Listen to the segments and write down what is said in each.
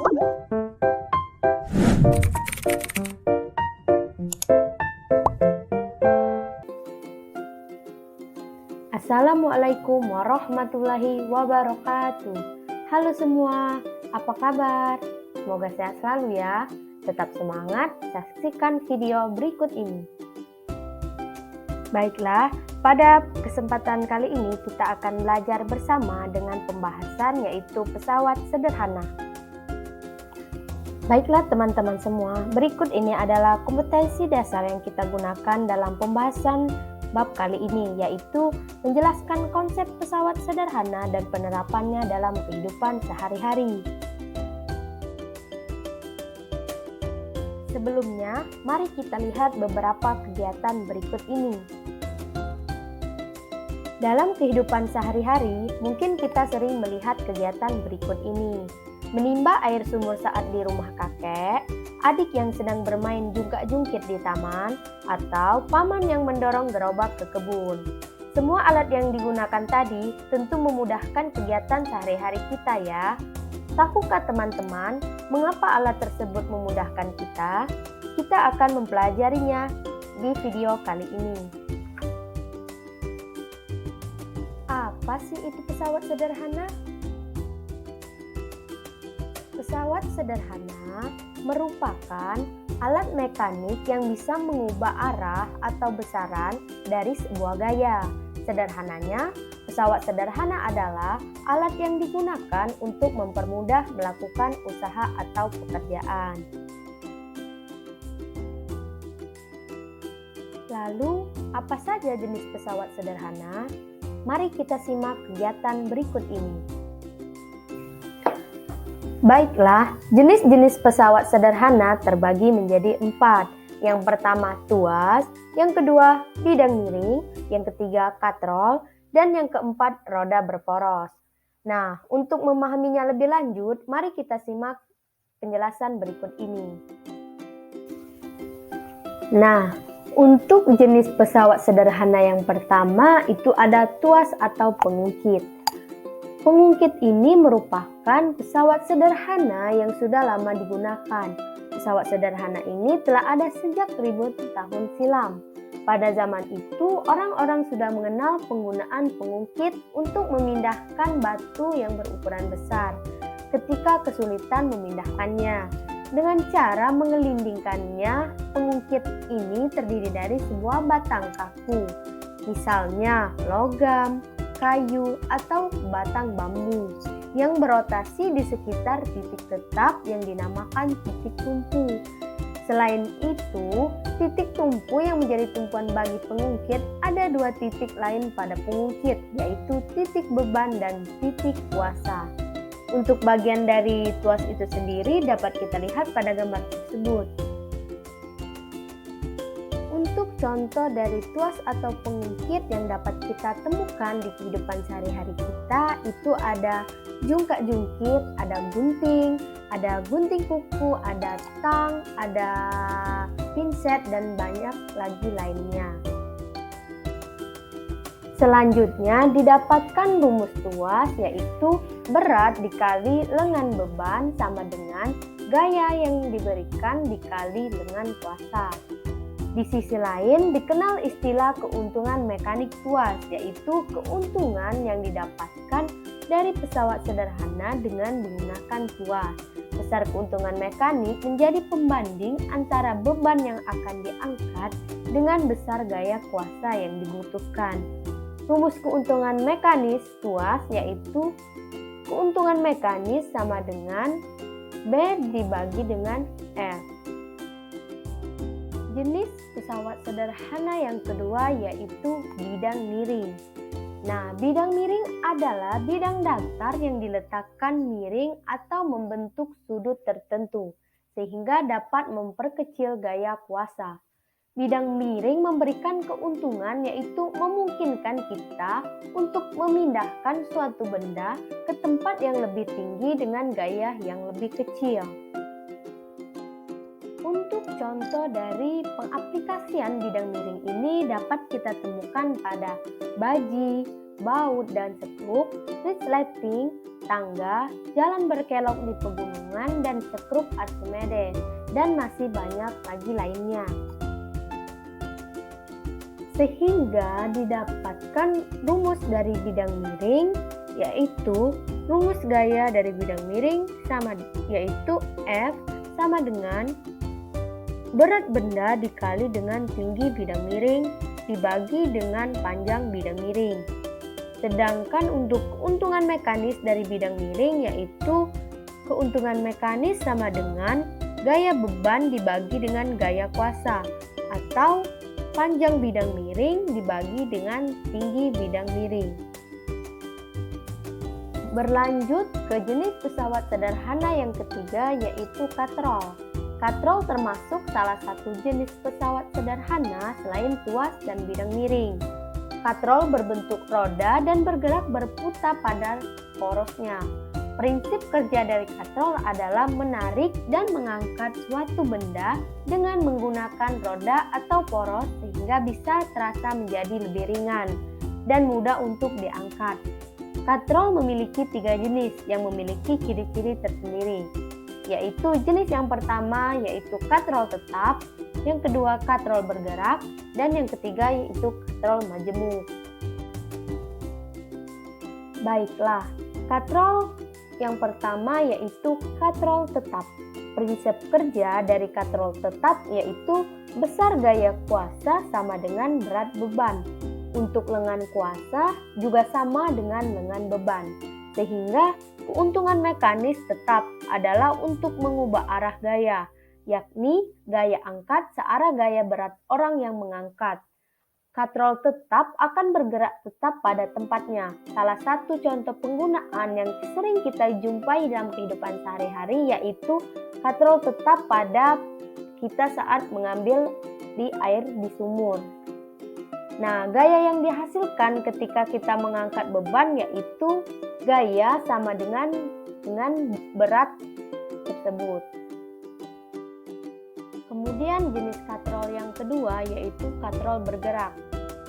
Assalamualaikum warahmatullahi wabarakatuh. Halo semua, apa kabar? Semoga sehat selalu ya. Tetap semangat, saksikan video berikut ini. Baiklah, pada kesempatan kali ini kita akan belajar bersama dengan pembahasan yaitu pesawat sederhana. Baiklah teman-teman semua, berikut ini adalah kompetensi dasar yang kita gunakan dalam pembahasan bab kali ini, yaitu menjelaskan konsep pesawat sederhana dan penerapannya dalam kehidupan sehari-hari. Sebelumnya, mari kita lihat beberapa kegiatan berikut ini. Dalam kehidupan sehari-hari, mungkin kita sering melihat kegiatan berikut ini. Menimba air sumur saat di rumah kakek, adik yang sedang bermain jungkak-jungkit di taman, atau paman yang mendorong gerobak ke kebun. Semua alat yang digunakan tadi tentu memudahkan kegiatan sehari-hari kita ya. Tahukah teman-teman mengapa alat tersebut memudahkan kita? Kita akan mempelajarinya di video kali ini. Apa sih itu pesawat sederhana? Pesawat sederhana merupakan alat mekanik yang bisa mengubah arah atau besaran dari sebuah gaya. Sederhananya, pesawat sederhana adalah alat yang digunakan untuk mempermudah melakukan usaha atau pekerjaan. Lalu, apa saja jenis pesawat sederhana? Mari kita simak kegiatan berikut ini. Baiklah, jenis-jenis pesawat sederhana terbagi menjadi 4. Yang pertama tuas, yang kedua bidang miring, yang ketiga katrol, dan yang keempat roda berporos. Nah, untuk memahaminya lebih lanjut, mari kita simak penjelasan berikut ini. Nah, untuk jenis pesawat sederhana yang pertama itu ada tuas atau pengungkit. Pengungkit ini merupakan pesawat sederhana yang sudah lama digunakan. Pesawat sederhana ini telah ada sejak ribuan tahun silam. Pada zaman itu, orang-orang sudah mengenal penggunaan pengungkit untuk memindahkan batu yang berukuran besar ketika kesulitan memindahkannya. Dengan cara mengelindingkannya, pengungkit ini terdiri dari sebuah batang kaku, misalnya logam, kayu, atau batang bambu yang berotasi di sekitar titik tetap yang dinamakan titik tumpu. Selain itu, titik tumpu yang menjadi tumpuan bagi pengungkit ada 2 titik lain pada pengungkit, yaitu titik beban dan titik kuasa. Untuk bagian dari tuas itu sendiri dapat kita lihat pada gambar tersebut. Untuk contoh dari tuas atau pengungkit yang dapat kita temukan di kehidupan sehari-hari kita itu ada jungkak-jungkit, ada gunting kuku, ada tang, ada pinset, dan banyak lagi lainnya. Selanjutnya didapatkan rumus tuas yaitu berat dikali lengan beban sama dengan gaya yang diberikan dikali lengan kuasa. Di sisi lain dikenal istilah keuntungan mekanik tuas, yaitu keuntungan yang didapatkan dari pesawat sederhana dengan menggunakan tuas. Besar keuntungan mekanik menjadi pembanding antara beban yang akan diangkat dengan besar gaya kuasa yang dibutuhkan. Rumus keuntungan mekanis tuas yaitu keuntungan mekanis sama dengan B dibagi dengan F. Jenis pesawat sederhana yang kedua yaitu bidang miring. Nah, bidang miring adalah bidang datar yang diletakkan miring atau membentuk sudut tertentu sehingga dapat memperkecil gaya kuasa. Bidang miring memberikan keuntungan yaitu memungkinkan kita untuk memindahkan suatu benda ke tempat yang lebih tinggi dengan gaya yang lebih kecil. Untuk contoh dari pengaplikasian bidang miring ini dapat kita temukan pada baji, baut dan setruk, resleting, tangga, jalan berkelok di pegunungan, dan sekrup Archimedes, dan masih banyak lagi lainnya. Sehingga didapatkan rumus dari bidang miring, yaitu rumus gaya dari bidang miring yaitu F sama dengan berat benda dikali dengan tinggi bidang miring dibagi dengan panjang bidang miring. Sedangkan untuk keuntungan mekanis dari bidang miring yaitu keuntungan mekanis sama dengan gaya beban dibagi dengan gaya kuasa atau panjang bidang miring dibagi dengan tinggi bidang miring. Berlanjut ke jenis pesawat sederhana yang ketiga yaitu katrol. Katrol termasuk salah satu jenis pesawat sederhana selain tuas dan bidang miring. Katrol berbentuk roda dan bergerak berputar pada porosnya. Prinsip kerja dari katrol adalah menarik dan mengangkat suatu benda dengan menggunakan roda atau poros sehingga bisa terasa menjadi lebih ringan dan mudah untuk diangkat. Katrol memiliki 3 jenis yang memiliki ciri-ciri tersendiri, yaitu jenis yang pertama yaitu katrol tetap, yang kedua katrol bergerak, dan yang ketiga yaitu katrol majemuk. Baiklah, katrol yang pertama yaitu katrol tetap. Prinsip kerja dari katrol tetap yaitu besar gaya kuasa sama dengan berat beban. Untuk lengan kuasa juga sama dengan lengan beban. Sehingga keuntungan mekanis tetap adalah untuk mengubah arah gaya, yakni gaya angkat searah gaya berat orang yang mengangkat. Katrol tetap akan bergerak tetap pada tempatnya. Salah satu contoh penggunaan yang sering kita jumpai dalam kehidupan sehari-hari yaitu katrol tetap pada kita saat mengambil di air di sumur. Nah, gaya yang dihasilkan ketika kita mengangkat beban yaitu gaya sama dengan berat tersebut. Kemudian jenis katrol yang kedua yaitu katrol bergerak.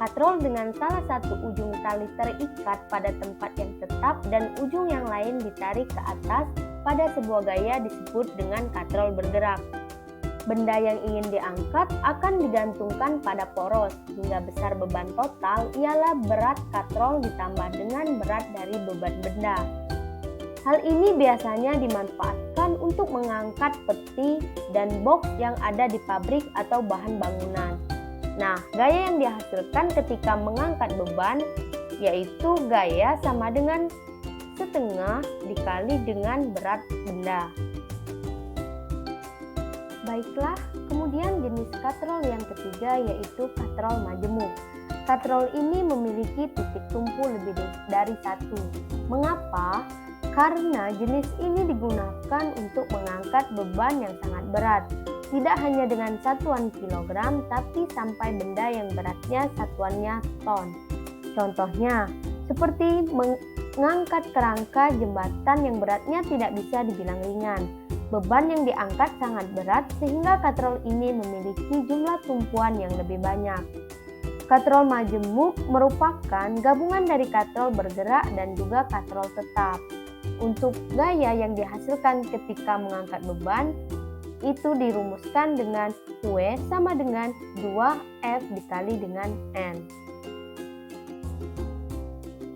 Katrol dengan salah satu ujung tali terikat pada tempat yang tetap dan ujung yang lain ditarik ke atas pada sebuah gaya disebut dengan katrol bergerak. Benda yang ingin diangkat akan digantungkan pada poros hingga besar beban total ialah berat katrol ditambah dengan berat dari beban benda. Hal ini biasanya dimanfaatkan untuk mengangkat peti dan box yang ada di pabrik atau bahan bangunan. Nah, gaya yang dihasilkan ketika mengangkat beban yaitu gaya sama dengan setengah dikali dengan berat benda. Baiklah, kemudian jenis katrol yang ketiga yaitu katrol majemuk. Katrol ini memiliki titik tumpu lebih dari satu. Mengapa? Karena jenis ini digunakan untuk mengangkat beban yang sangat berat. Tidak hanya dengan satuan kilogram, tapi sampai benda yang beratnya satuannya ton. Contohnya, seperti mengangkat kerangka jembatan yang beratnya tidak bisa dibilang ringan. Beban yang diangkat sangat berat sehingga katrol ini memiliki jumlah tumpuan yang lebih banyak. Katrol majemuk merupakan gabungan dari katrol bergerak dan juga katrol tetap. Untuk gaya yang dihasilkan ketika mengangkat beban, itu dirumuskan dengan W sama dengan 2F dikali dengan N.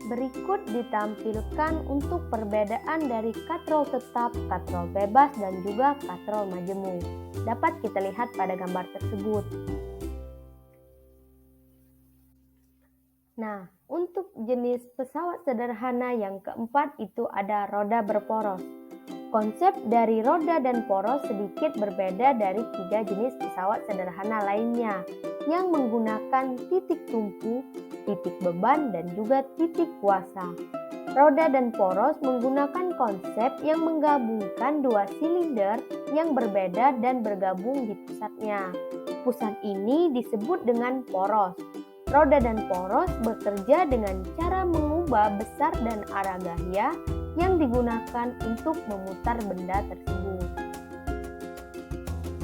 Berikut ditampilkan untuk perbedaan dari katrol tetap, katrol bebas, dan juga katrol majemuk. Dapat kita lihat pada gambar tersebut. Nah, untuk jenis pesawat sederhana yang keempat itu ada roda berporos. Konsep dari roda dan poros sedikit berbeda dari 3 jenis pesawat sederhana lainnya yang menggunakan titik tumpu, titik beban, dan juga titik kuasa. Roda dan poros menggunakan konsep yang menggabungkan 2 silinder yang berbeda dan bergabung di pusatnya. Pusat ini disebut dengan poros. Roda dan poros bekerja dengan cara mengubah besar dan arah gaya yang digunakan untuk memutar benda tersebut.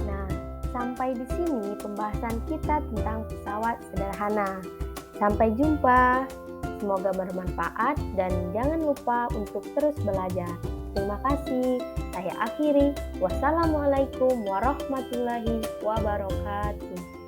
Nah, sampai di sini pembahasan kita tentang pesawat sederhana. Sampai jumpa. semoga bermanfaat dan jangan lupa untuk terus belajar. Terima kasih. Saya akhiri. Wassalamualaikum warahmatullahi wabarakatuh.